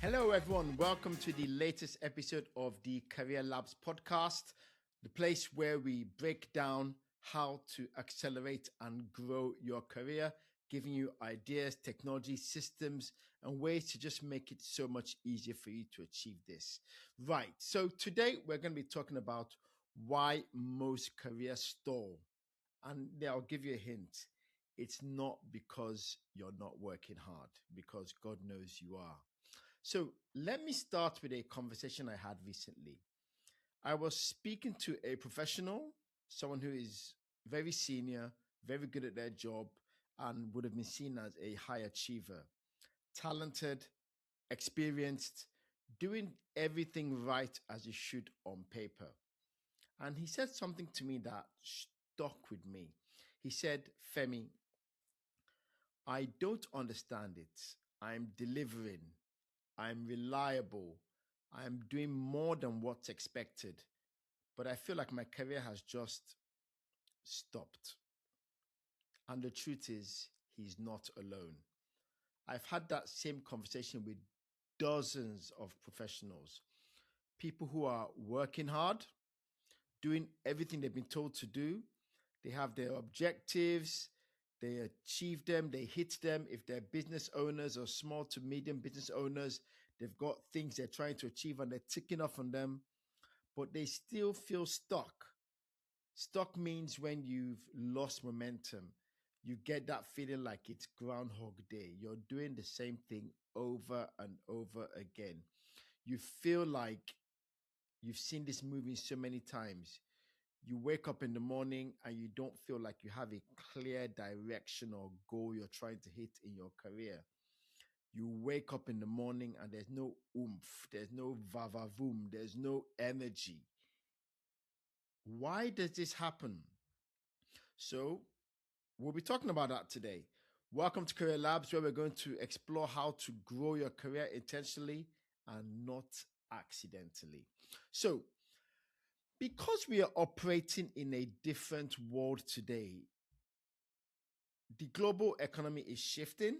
Hello, everyone. Welcome to the latest episode of the CareerLabs podcast, the place where we break down how to accelerate and grow your career, giving you ideas, technology, systems, and ways to just make it so much easier for you to achieve this. Right. So today we're going to be talking about why most careers stall. And I'll give you a hint. It's not because you're not working hard, because God knows you are. So let me start with a conversation I had recently. I was speaking to a professional, someone who is very senior, very good at their job, and would have been seen as a high achiever, talented, experienced, doing everything right as you should on paper. And he said something to me that stuck with me. He said, Femi, I don't understand it. I'm delivering. I'm reliable. I'm doing more than what's expected. But I feel like my career has just stopped. And the truth is, he's not alone. I've had that same conversation with dozens of professionals, people who are working hard, doing everything they've been told to do. They have their objectives, they achieve them, they hit them. If they're business owners or small to medium business owners, they've got things they're trying to achieve and they're ticking off on them, but they still feel stuck. Stuck means when you've lost momentum. You get that feeling like it's Groundhog Day. You're doing the same thing over and over again. You feel like you've seen this movie so many times. You wake up in the morning and you don't feel like you have a clear direction or goal you're trying to hit in your career. You wake up in the morning and there's no oomph, there's no vavavoom, there's no energy. Why does this happen? So, we'll be talking about that today. Welcome to Career Labs, where we're going to explore how to grow your career intentionally and not accidentally. So, because we are operating in a different world today, the global economy is shifting.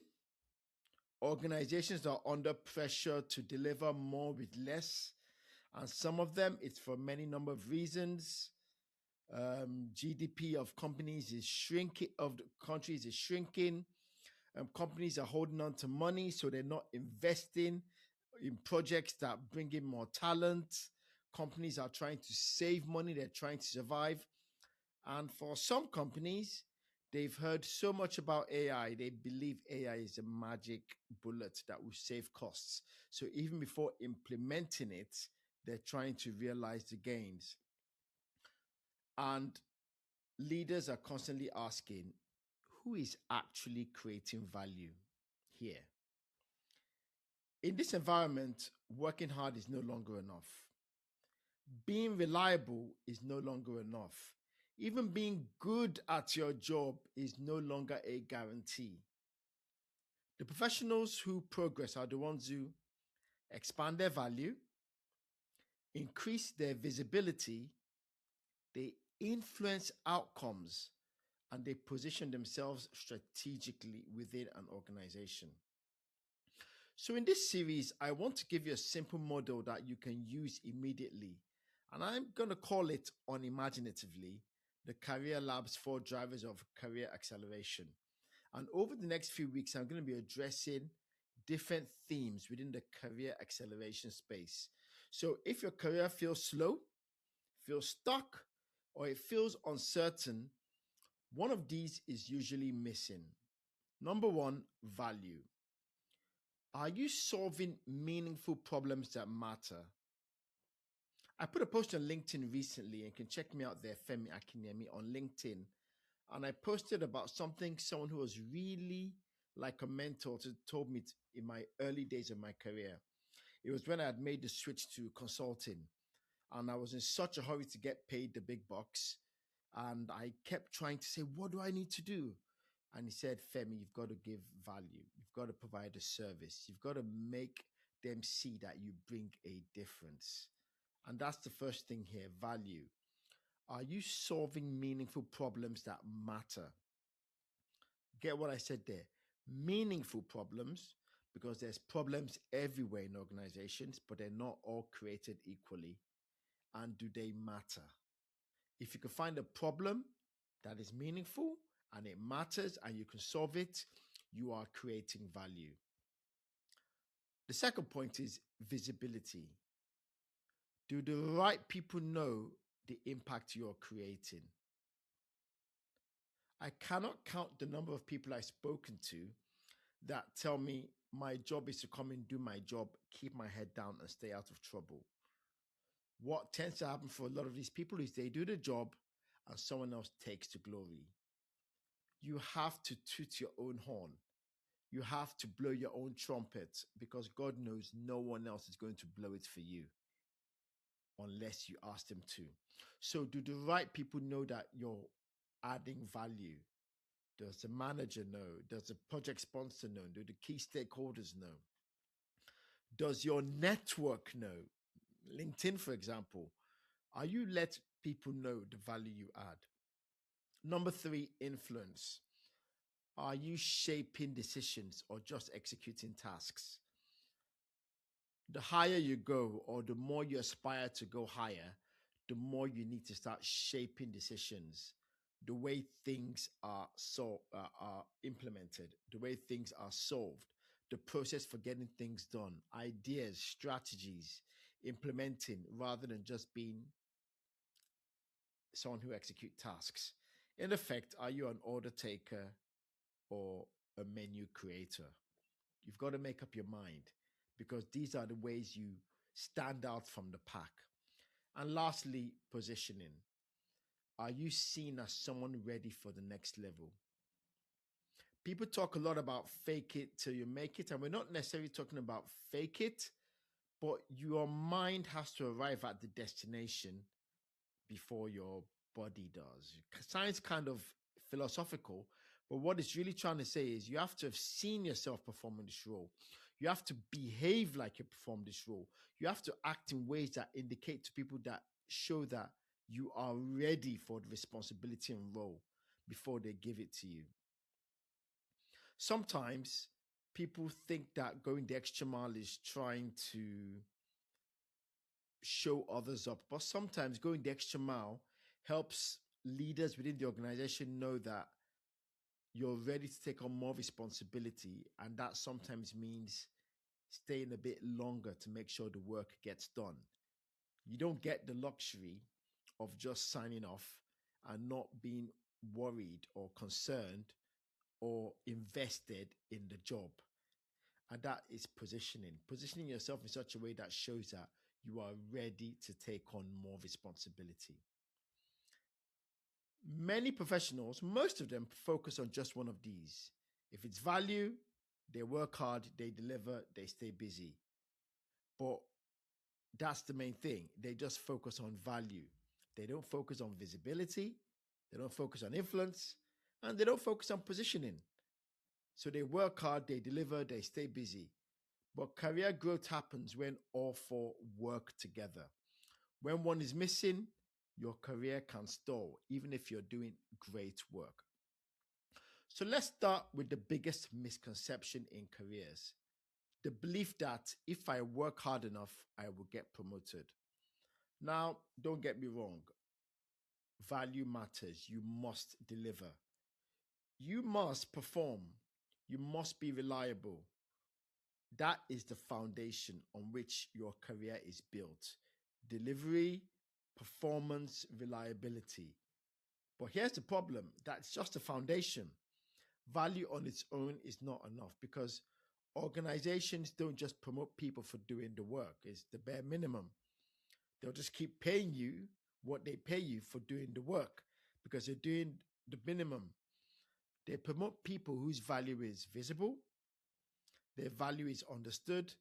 Organizations are under pressure to deliver more with less. And some of them, it's for many number of reasons. GDP of companies is shrinking, of the countries is shrinking. Companies are holding on to money, so they're not investing in projects that bring in more talent. Companies are trying to save money, they're trying to survive. And for some companies, they've heard so much about AI, they believe AI is a magic bullet that will save costs. So even before implementing it, they're trying to realize the gains. And leaders are constantly asking, who is actually creating value here? In this environment, working hard is no longer enough. Being reliable is no longer enough. Even being good at your job is no longer a guarantee. The professionals who progress are the ones who expand their value, increase their visibility, they influence outcomes, and they position themselves strategically within an organization. So, in this series, I want to give you a simple model that you can use immediately. And I'm going to call it unimaginatively the Career Labs 4 Drivers of Career Acceleration. And over the next few weeks, I'm going to be addressing different themes within the career acceleration space. So, if your career feels slow, feels stuck, or it feels uncertain, one of these is usually missing. Number one, value. Are you solving meaningful problems that matter? I put a post on LinkedIn recently, and you can check me out there, Femi Akinyemi, on LinkedIn. And I posted about something someone who was really like a mentor told me in my early days of my career. It was when I had made the switch to consulting, and I was in such a hurry to get paid the big bucks. And I kept trying to say, what do I need to do? And he said, Femi, you've got to give value. You've got to provide a service. You've got to make them see that you bring a difference. And that's the first thing here, value. Are you solving meaningful problems that matter? Get what I said there? Meaningful problems, because there's problems everywhere in organizations, but they're not all created equally. And do they matter? If you can find a problem that is meaningful and it matters and you can solve it, you are creating value. The second point is visibility. Do the right people know the impact you're creating? I cannot count the number of people I've spoken to that tell me my job is to come and do my job, keep my head down, and stay out of trouble. What tends to happen for a lot of these people is they do the job and someone else takes the glory. You have to toot your own horn. You have to blow your own trumpet because God knows no one else is going to blow it for you unless you ask them to. So, do the right people know that you're adding value? Does the manager know? Does the project sponsor know? Do the key stakeholders know? Does your network know? LinkedIn, for example, are you let people know the value you add? Number three, influence. Are you shaping decisions or just executing tasks? The higher you go, or the more you aspire to go higher, the more you need to start shaping decisions, the way things are implemented, the way things are solved, the process for getting things done, ideas, strategies, implementing rather than just being someone who execute tasks. In effect, are you an order taker or a menu creator? You've got to make up your mind because these are the ways you stand out from the pack. And lastly, positioning. Are you seen as someone ready for the next level? People talk a lot about fake it till you make it, and we're not necessarily talking about fake it, but your mind has to arrive at the destination before your body does. Science kind of philosophical, but what it's really trying to say is you have to have seen yourself performing this role. You have to behave like you perform this role. You have to act in ways that indicate to people that show that you are ready for the responsibility and role before they give it to you. Sometimes people think that going the extra mile is trying to show others up. But sometimes going the extra mile helps leaders within the organization know that you're ready to take on more responsibility. And that sometimes means staying a bit longer to make sure the work gets done. You don't get the luxury of just signing off and not being worried or concerned or invested in the job. And that is positioning yourself in such a way that shows that you are ready to take on more responsibility. Many professionals, most of them focus on just one of these. If it's value, they work hard, they deliver, they stay busy. But that's the main thing. They just focus on value. They don't focus on visibility, they don't focus on influence, and they don't focus on positioning. So they work hard, they deliver, they stay busy. But career growth happens when all four work together. When one is missing, your career can stall, even if you're doing great work. So let's start with the biggest misconception in careers: the belief that if I work hard enough, I will get promoted. Now, don't get me wrong, value matters. You must deliver, you must perform, you must be reliable. That is the foundation on which your career is built: delivery, performance, reliability. But here's the problem: that's just a foundation. Value on its own is not enough because organizations don't just promote people for doing the work, it's the bare minimum. They'll just keep paying you what they pay you for doing the work because you're doing the minimum. They promote people whose value is visible, their value is understood,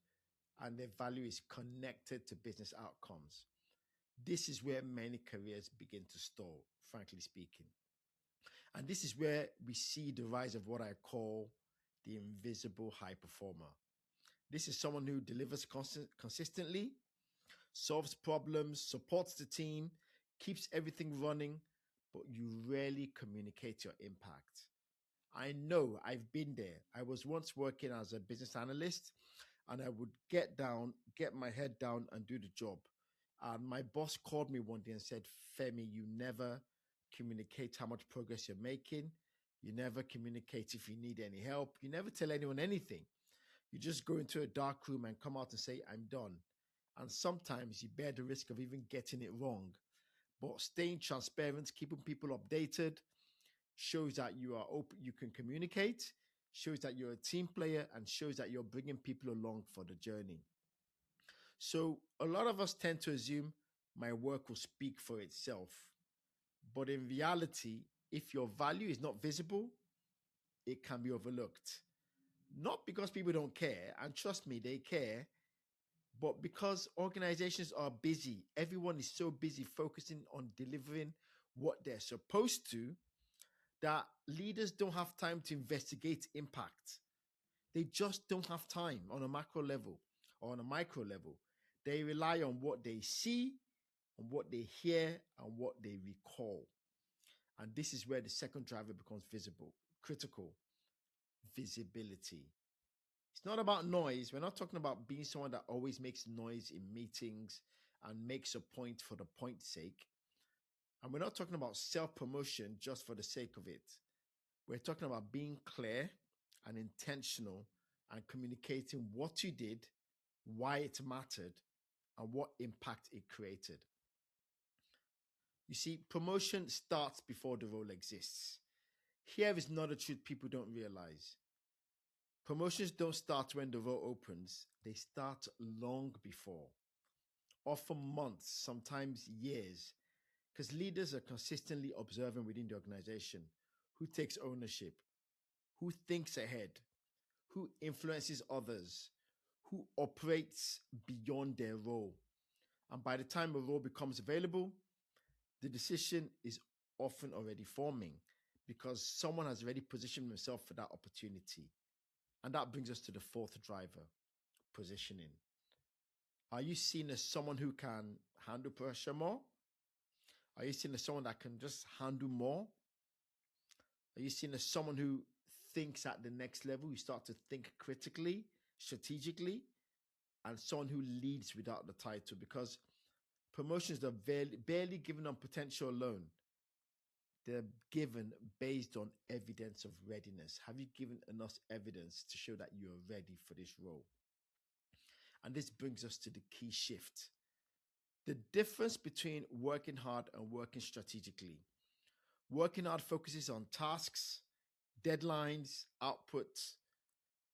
and their value is connected to business outcomes. This is where many careers begin to stall, frankly speaking. And this is where we see the rise of what I call the invisible high performer. This is someone who delivers consistently, solves problems, supports the team, keeps everything running, but you rarely communicate your impact. I know I've been there. I was once working as a business analyst and I would get down, get my head down and do the job. And my boss called me one day and said, Femi, you never communicate how much progress you're making. You never communicate if you need any help. You never tell anyone anything. You just go into a dark room and come out and say, I'm done. And sometimes you bear the risk of even getting it wrong. But staying transparent, keeping people updated, shows that you are open, you can communicate, shows that you're a team player, and shows that you're bringing people along for the journey. So a lot of us tend to assume my work will speak for itself. But in reality, if your value is not visible, it can be overlooked. Not because people don't care, and trust me, they care, but because organizations are busy. Everyone is so busy focusing on delivering what they're supposed to that leaders don't have time to investigate impact. They just don't have time on a macro level or on a micro level. They rely on what they see, on what they hear, and what they recall. And this is where the second driver becomes visible, critical visibility. It's not about noise. We're not talking about being someone that always makes noise in meetings and makes a point for the point's sake. And we're not talking about self promotion just for the sake of it. We're talking about being clear and intentional and communicating what you did, why it mattered, and what impact it created. You see, promotion starts before the role exists. Here is not a truth people don't realize. Promotions don't start when the role opens, they start long before, often months, sometimes years, because leaders are consistently observing within the organization who takes ownership, who thinks ahead, who influences others, who operates beyond their role. And by the time a role becomes available, the decision is often already forming because someone has already positioned themselves for that opportunity. And that brings us to the fourth driver, positioning. Are you seen as someone who can handle pressure more? Are you seen as someone that can just handle more? Are you seen as someone who thinks at the next level? You start to think critically, strategically, and someone who leads without the title, because promotions are barely given on potential alone. They're given based on evidence of readiness. Have you given enough evidence to show that you are ready for this role? And this brings us to the key shift. The difference between working hard and working strategically. Working hard focuses on tasks, deadlines, outputs.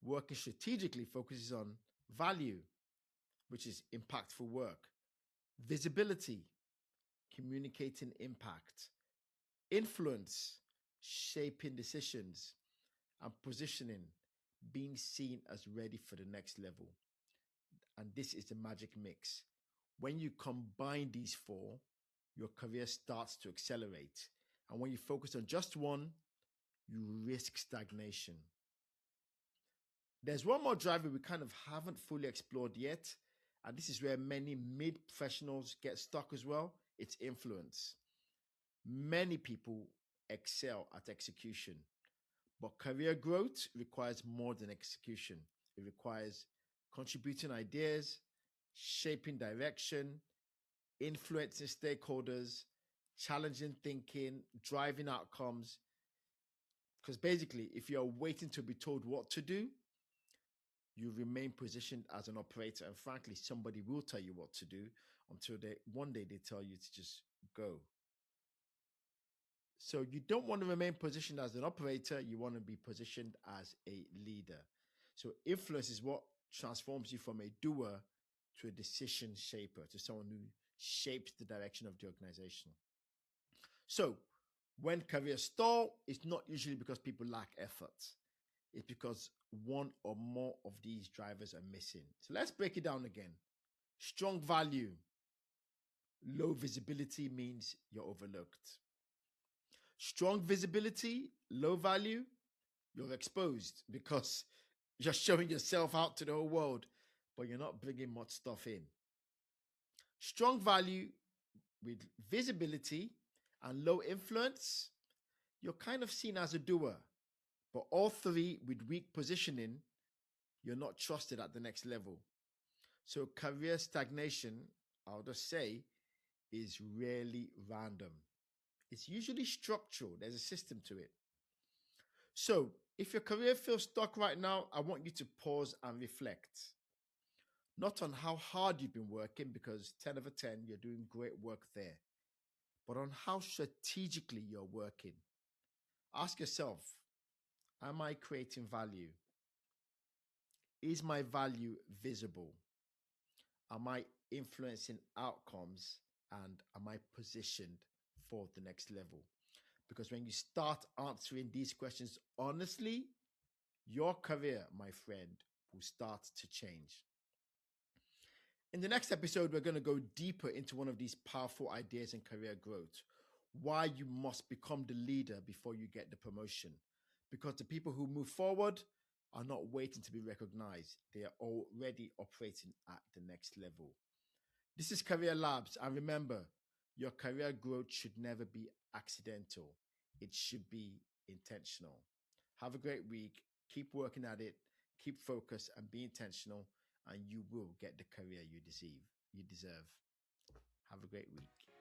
Working strategically focuses on value, which is impactful work, visibility, communicating impact, influence, shaping decisions, and positioning, being seen as ready for the next level. And this is the magic mix. When you combine these four, your career starts to accelerate. And when you focus on just one, you risk stagnation. There's one more driver we kind of haven't fully explored yet. And this is where many mid professionals get stuck as well. It's influence. Many people excel at execution, but career growth requires more than execution. It requires contributing ideas, shaping direction, influencing stakeholders, challenging thinking, driving outcomes. Because basically, if you're waiting to be told what to do, you remain positioned as an operator. And frankly, somebody will tell you what to do until one day they tell you to just go. So you don't want to remain positioned as an operator. You want to be positioned as a leader. So influence is what transforms you from a doer to a decision shaper, to someone who shapes the direction of the organization. So when careers stall, it's not usually because people lack effort. It's because one or more of these drivers are missing. So let's break it down again. Strong value, low visibility means you're overlooked. Strong visibility, low value, you're exposed because you're showing yourself out to the whole world, but you're not bringing much stuff in. Strong value with visibility and low influence, you're kind of seen as a doer, But all three with weak positioning, you're not trusted at the next level. So career stagnation, I'll just say, is rarely random. It's usually structural. There's a system to it. So if your career feels stuck right now, I want you to pause and reflect. Not on how hard you've been working, because 10 over 10, you're doing great work there, but on how strategically you're working. Ask yourself, am I creating value? Is my value visible? Am I influencing outcomes? And am I positioned for the next level? Because when you start answering these questions honestly, your career, my friend, will start to change. In the next episode, we're going to go deeper into one of these powerful ideas in career growth. Why you must become the leader before you get the promotion. Because the people who move forward are not waiting to be recognized, they are already operating at the next level. This is Career Labs. And remember, your career growth should never be accidental, it should be intentional. Have a great week. Keep working at it, keep focused, and be intentional, and you will get the career you deserve. Have a great week.